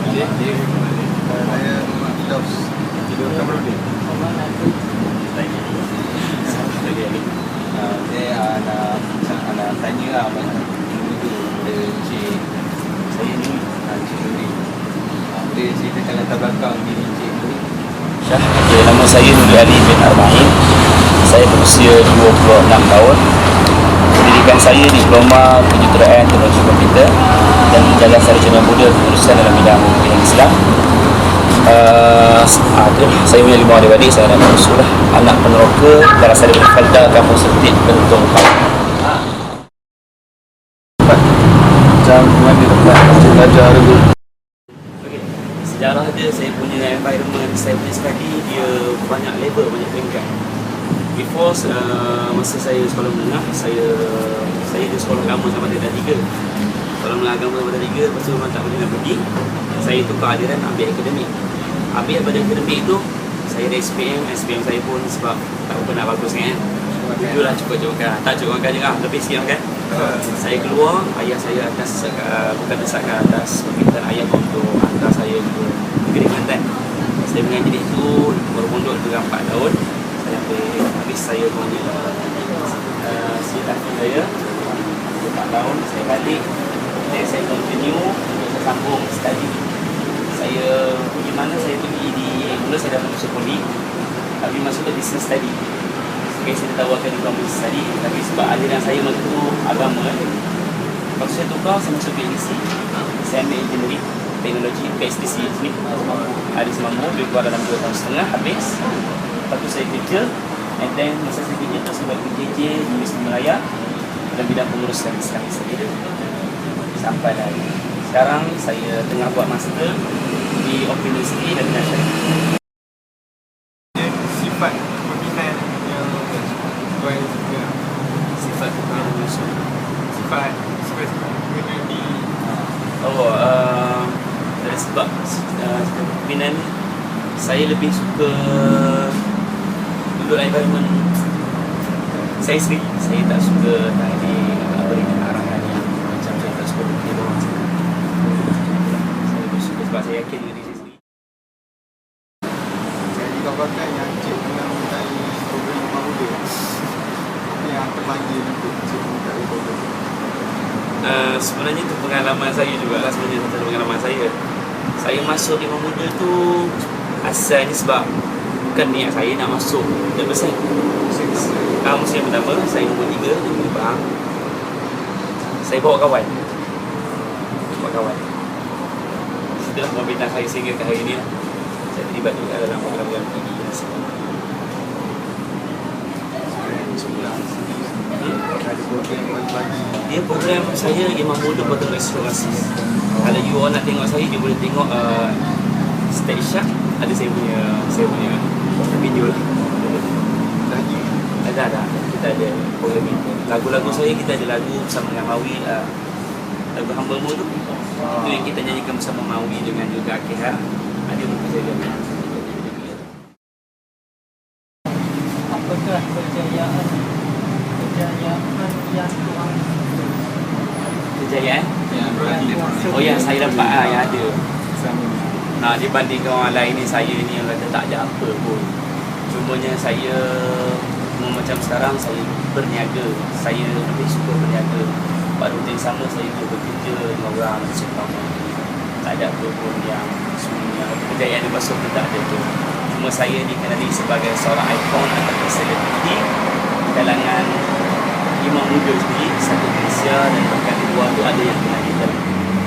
Saya Muhammad Firdaus. Kamarudin. Saya nak tanya lah dulu Encik saya ni, Encik Nuri. Boleh ceritakan latar belakang diri Encik Nuri? Okay, nama saya Nuri Ali bin Arbain. Saya berusia 26 tahun. Pendidikan saya diploma kejuruteraan teknologi komputer dan menjalankan sarjana muda pengurusan dalam bidang hukum Islam. Saya punya 5 adik-adik. Saya anak bungsu lah, anak peneroka darah saya daripada Falda, Kampung Sertik, Bentong Pahang. Macam mana tempat Encik belajar dulu? Okay. Sejarah dia, saya punya environment, saya punya study dia banyak level, banyak tingkat. Before masa saya sekolah menengah, saya di sekolah agama sampai tingkat 3. Sekolah menengah agama sampai tingkat 3, lepas tu memang tak boleh nak pergi. Saya tukar aliran ambil akademik. Ambil pada akademik tu, saya ada SPM saya pun sebab tak pernah bagus kan. Itulah cukup makan. Tak cukup makan juga, lebih sikit makan. Saya keluar, ayah saya bukan desakan atas permintaan ayah untuk hantar saya ke negeri Kelantan. Saya mengaji di situ, bermundur dengan 4 tahun. Saya habis saya punya silap saya 4 tahun, saya balik. Dan saya continue untuk saya sambung study. Saya pergi mana, saya pergi mula saya dah masuk poli, tapi masuk ke business study. Okay, saya ditawarkan di business study, tapi sebab aliran saya waktu tu agama kan. Lepas saya tukar, saya masuk PhD. Saya ambil engineering teknologi PhD sini. Ada semampu, lebih kurang dalam 2 tahun setengah habis. Lepas tu saya kerja, and then masa saya kerja tu saya buat PJJ di Universiti Malaya dalam bidang pengurusan Islam sendiri. Sampai lah sekarang saya tengah buat master di Open University dan Nasional. Sifat pembinaan yang tuan suka. Sifat pembinaan musuh. Sifat pembinaan di dari sebab pembinaan ni saya lebih suka duduk environment saya sendiri. Saya tak suka berikan arahan yang macam saya tak suka beri orang sana. Saya lebih suka sebab saya yakin diri saya sendiri. Saya dikabarkan yang Encik pernah memintai program Rumah Muda. Apa yang terpanggil untuk Encik memintai program? Sebenarnya itu pengalaman saya jugalah. Sebenarnya satu pengalaman saya. Saya masuk di Rumah Muda tu asalnya sebab bukan niat saya nak masuk dan bersaing. Musim pertama, saya nombor 3 di Negeri Pahang. Saya bawa kawan. Situlah pembinaan saya sehingga ke hari ini. Saya terlibat juga dalam program-program ini dan sebagainya. Ada program bagi Dia program saya Imam Muda Betul Eksplorasi. Kalau you all nak tengok saya, you boleh tengok Stage Shark. Ada saya punya video lah. lagi. Ada. Kita ada program itu. Lagu-lagu saya, kita ada lagu bersama dengan Mawi, lagu Hamba-Mu tu. Itu yang kita nyanyikan bersama Mawi dengan juga Akhirah. Ada untuk saya juga. Apakah kejayaan yang tuan Kejayaan? Oh yang saya dapat yang ada. Nah, dibandingkan orang lain ni, saya ni yang kata tak ada apa pun. Cumanya saya macam sekarang saya berniaga. Saya lebih suka berniaga. Pada rutin sama saya bekerja dengan orang seumpama. Tak ada apa pun yang sebenarnya kejayaan di pasal tak ada tu. Cuma saya dikenali sebagai seorang ikon atau selebriti di kalangan Imam Muda sendiri, satu Malaysia dan bahkan di luar tu ada yang kenal kita.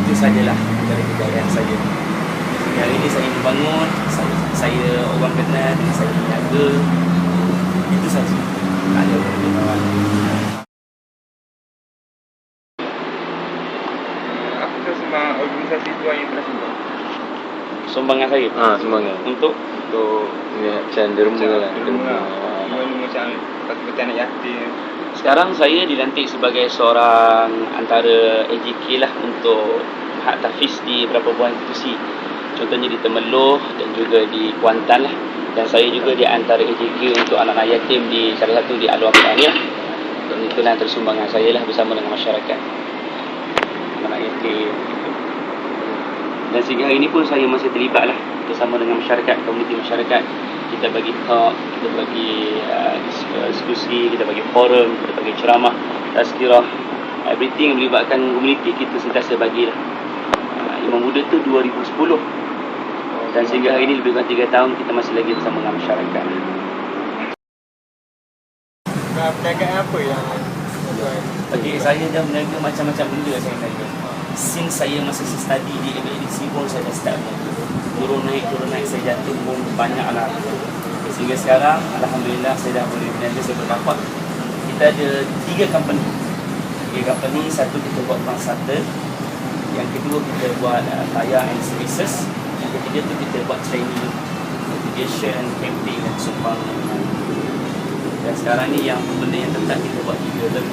Itu sajalah dari kejayaan saya. Hari ini saya membangun, saya orang kenal dengan saya berniaga. Itu saja. Tak ada perkembangan. Apakah semua organisasi tuan yang pernah sumbang? Sumbangan saya? Sumbangan. Untuk macam derma lah. Derma macam bagi anak yatim. sekarang saya dilantik sebagai seorang antara AJK lah untuk hak tahfiz di beberapa buah institusi. Contohnya di Temeloh dan juga di Kuantan lah. Dan saya juga di antara AJK untuk anak-anak yatim di salah satu di Alwar Pahang. Dan itulah antara sumbangan saya lah bersama dengan masyarakat anak yatim gitu. Dan Dan sehingga hari ini pun saya masih terlibat lah bersama dengan masyarakat, komuniti masyarakat. Kita bagi talk, kita bagi diskusi, kita bagi forum, kita bagi ceramah, tazkirah, everything yang melibatkan komuniti kita sentiasa bagilah. Imam Muda tu 2010 dan sehingga hari ini lebih kurang 3 tahun kita masih lagi bersama dengan masyarakat. Perniagaan apa yang Okey, saya dah berniaga macam-macam benda saya berniaga. Since saya masih study di ABDC pun saya dah start berniaga. Turun naik saya jatuh pun banyak lah. Sehingga sekarang Alhamdulillah saya dah boleh berniaga, saya berdapat. Kita ada 3 company. 3 company, satu kita buat consultant, yang kedua kita buat tayar and services, yang ketiga tu kita buat training, motivation, campaign dan sumbang. Dan sekarang ni yang benda yang tetap kita buat 3 tu.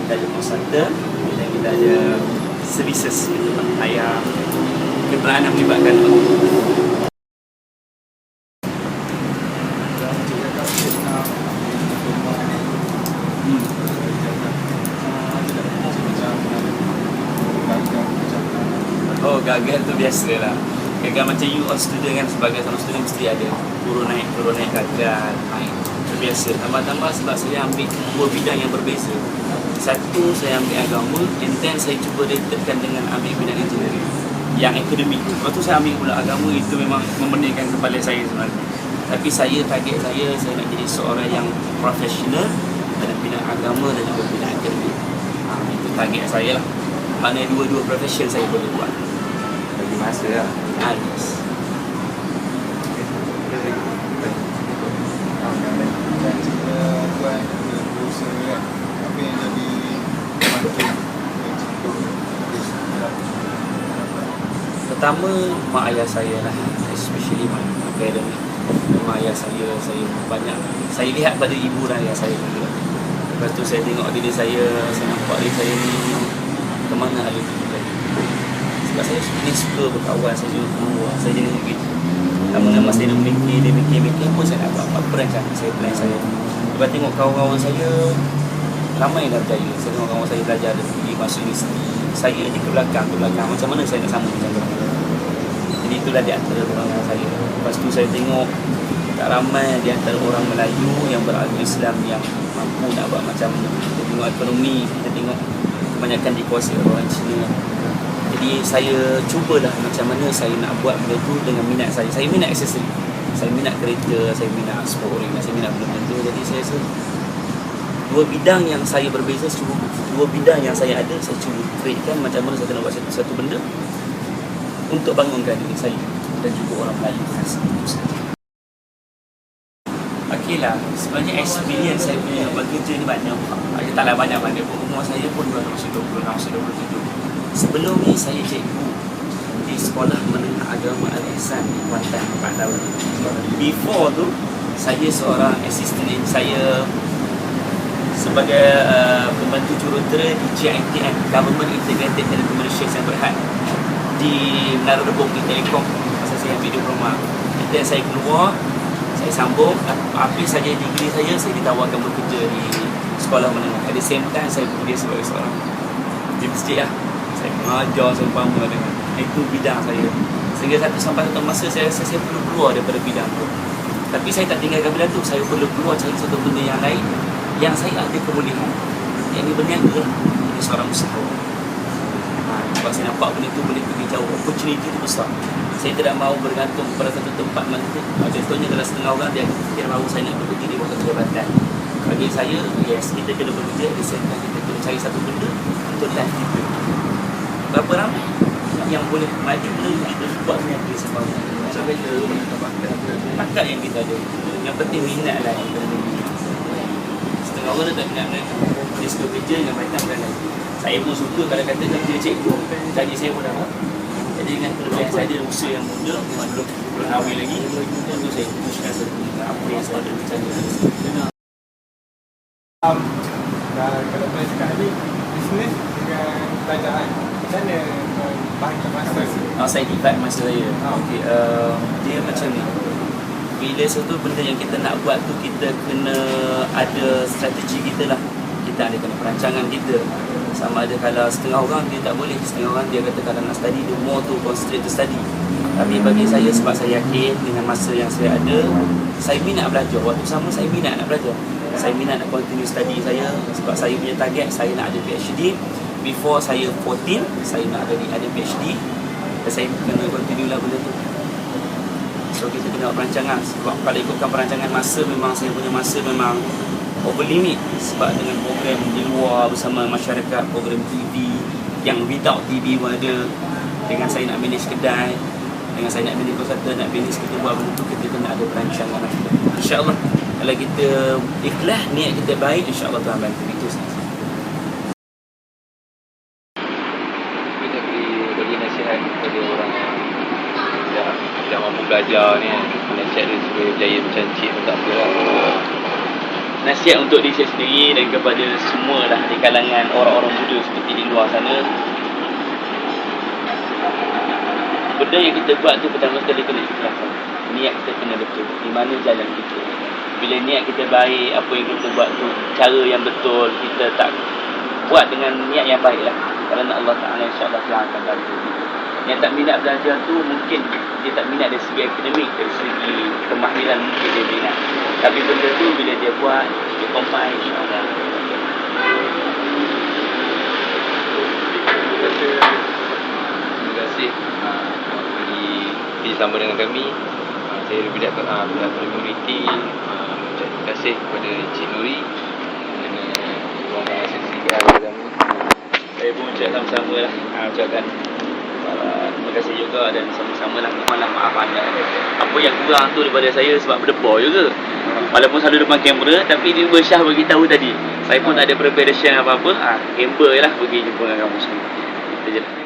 Kita ada consultant dan kita ada services, kita buat tayar, keperanan melibatkan gagal tu biasa lah. Gagal macam you all student kan, sebagai seorang student mesti ada turun naik gagal naik. Itu biasa. Tambah-tambah sebab saya ambil 2 bidang yang berbeza. Satu saya ambil agama, and then saya cuba relatekan dengan ambil bidang engineering yang akademik. Lepas tu saya ambil pula agama, itu memang memeningkan kepala saya sebenarnya. Tapi target saya nak jadi seorang yang profesional dalam bidang agama dan juga bidang akademik. Itu target saya lah. Maknanya dua-dua profession saya boleh buat. Bagi masa lah. Yes. dan jika tuan berusaha kan, apa yang jadi bantu Pertama, mak ayah saya lah, especially mak parents. Mak ayah saya banyak, saya lihat pada ibu dan ayah saya juga. Lepas tu saya tengok diri saya nampak diri saya ni ke mana hari tu. Sebab saya sebenarnya suka berkawan, saya suka keluar, saya jenis begitu. Lama-lama saya nak mikir pun saya nak buat apa perancangan plan saya. Lepas tengok kawan-kawan saya ramai dah berjaya. Saya tengok kawan saya belajar ada pergi masuk universiti. Saya ni ke belakang, macam mana saya nak sama macam tu. Jadi itulah di antara orang saya. Lepas tu saya tengok tak ramai di antara orang Melayu yang beragama Islam yang mampu nak buat macam mana. Kita tengok ekonomi, kita tengok kebanyakan dikuasai oleh orang Cina. Jadi saya cubalah macam mana saya nak buat benda tu dengan minat saya. Saya minat aksesori, saya minat kereta, saya minat sporting, saya minat benda tu. Jadi saya rasa 2 bidang yang saya berbeza, 2 bidang yang saya ada, saya cuba createkan macam mana saya nak buat satu benda untuk bangunkan diri saya dan juga orang Melayu khas itu saja. Okey lah, sebenarnya experience saya punya bekerja ni banyak. Taklah banyak-banyak pun, umur saya pun masih 26, 27. Sebelum ni saya cikgu di Sekolah Menengah Agama Al-Ihsan di Kuantan 4 tahun. Before tu, saya seorang assistant, saya sebagai pembantu jurutera di GITM, Government Integrated Telecommunications yang Berhad di Menara Rebung di Telekom. Masa saya ambil diploma, dan saya keluar, saya sambung habis saja degree saya ditawarkan bekerja di sekolah menengah. At the same time saya bekerja sebagai seorang di masjid lah. Saya mengajar, saya umpama dengan itu bidang saya. Sehingga sampai satu masa saya perlu keluar daripada bidang tu. Tapi saya tak tinggalkan bidang tu, saya perlu keluar cari satu benda yang lain yang saya ada kebolehan. Yang ini berniaga lah. Ini seorang usahawan. Sebab saya nampak benda tu boleh pergi jauh, opportunity tu besar. Saya tidak mahu bergantung pada satu tempat mana. Contohnya kalau setengah orang dia mahu saya nak bekerja di bawah jabatan. Bagi saya, yes, kita kena bekerja di sana, kita kena cari satu benda untuk life kita. Berapa ramai yang boleh maju dengan kita buat niaga sebab bakat yang kita ada. Yang penting minat lah yang kena minat. Setengah orang tak minat mereka, dia suka kerja dengan mereka bukan. Saya pun suka kalau kata kerja cikgu, jadi saya pun dapat. Jadi dengan kelebihan saya ada usaha yang muda, memang belum kahwin lagi, tentu saya pushkan apa yang saya ada bercanda. Kalau boleh cakap tadi, bisnes dengan kerajaan, macam mana bahagi masa? Saya divide masa saya. Okay, dia macam ni. Bila satu benda yang kita nak buat tu, kita kena ada strategi kita lah. Kita ada kena perancangan kita. Sama ada kalau setengah orang dia tak boleh, setengah orang dia kata kalau nak study dia more to concentrate to study. Tapi bagi saya, sebab saya yakin dengan masa yang saya ada, saya minat belajar. Waktu sama saya minat nak belajar. Saya minat nak continue study saya. Sebab saya punya target, saya nak ada PhD. Before saya 14, saya nak ada PhD. Dan saya kena continue lah benda tu. So kita kena perancangan. Sebab kalau ikutkan perancangan masa, memang saya punya masa memang over limit. Sebab dengan program di luar bersama masyarakat, program TV yang without TV pun ada. Dengan saya nak manage kedai, dengan saya nak manage konsultan, nak manage kita buat benda tu, kita kena ada perancangan. InsyaAllah kalau kita ikhlas, niat kita baik, insyaAllah Tuhan bantu. Itu sahaja. Kita bagi nasihat kepada orang yang tidak mampu belajar ni, nasihat dia supaya berjaya macam cik pun tak apa lah. Nasihat untuk diri saya sendiri dan kepada semua lah di kalangan orang-orang muda seperti di luar sana. Benda yang kita buat tu pertama sekali kena ikhlas. Niat kita kena betul. Di mana jalan kita. Bila niat kita baik, apa yang kita buat tu cara yang betul, kita tak buat dengan niat yang baik lah. Kerana Allah Ta'ala insyaAllah Tuhan akan bantu. Yang tak minat belajar tu mungkin dia tak minat dari segi akademik, dari segi kemahiran mungkin dia minat. Tapi benda tu bila dia buat, dia combine insyaAllah. Terima kasih bersama dengan kami. Saya lebih dapat pihak komuniti. Terima kasih kepada Cik Nuri kerana ruang sesikan kami. Saya pun ucap sama-sama lah. Ucapkan terima kasih juga dan sama-sama lah mohonlah maaf anda. Apa yang kurang tu daripada saya sebab berdebar juga. Walaupun selalu depan kamera, tapi dia Syah bagi tahu tadi. Saya pun tak ada preparation apa-apa. Kamera lah pergi jumpa dengan kamu semua. Itu je.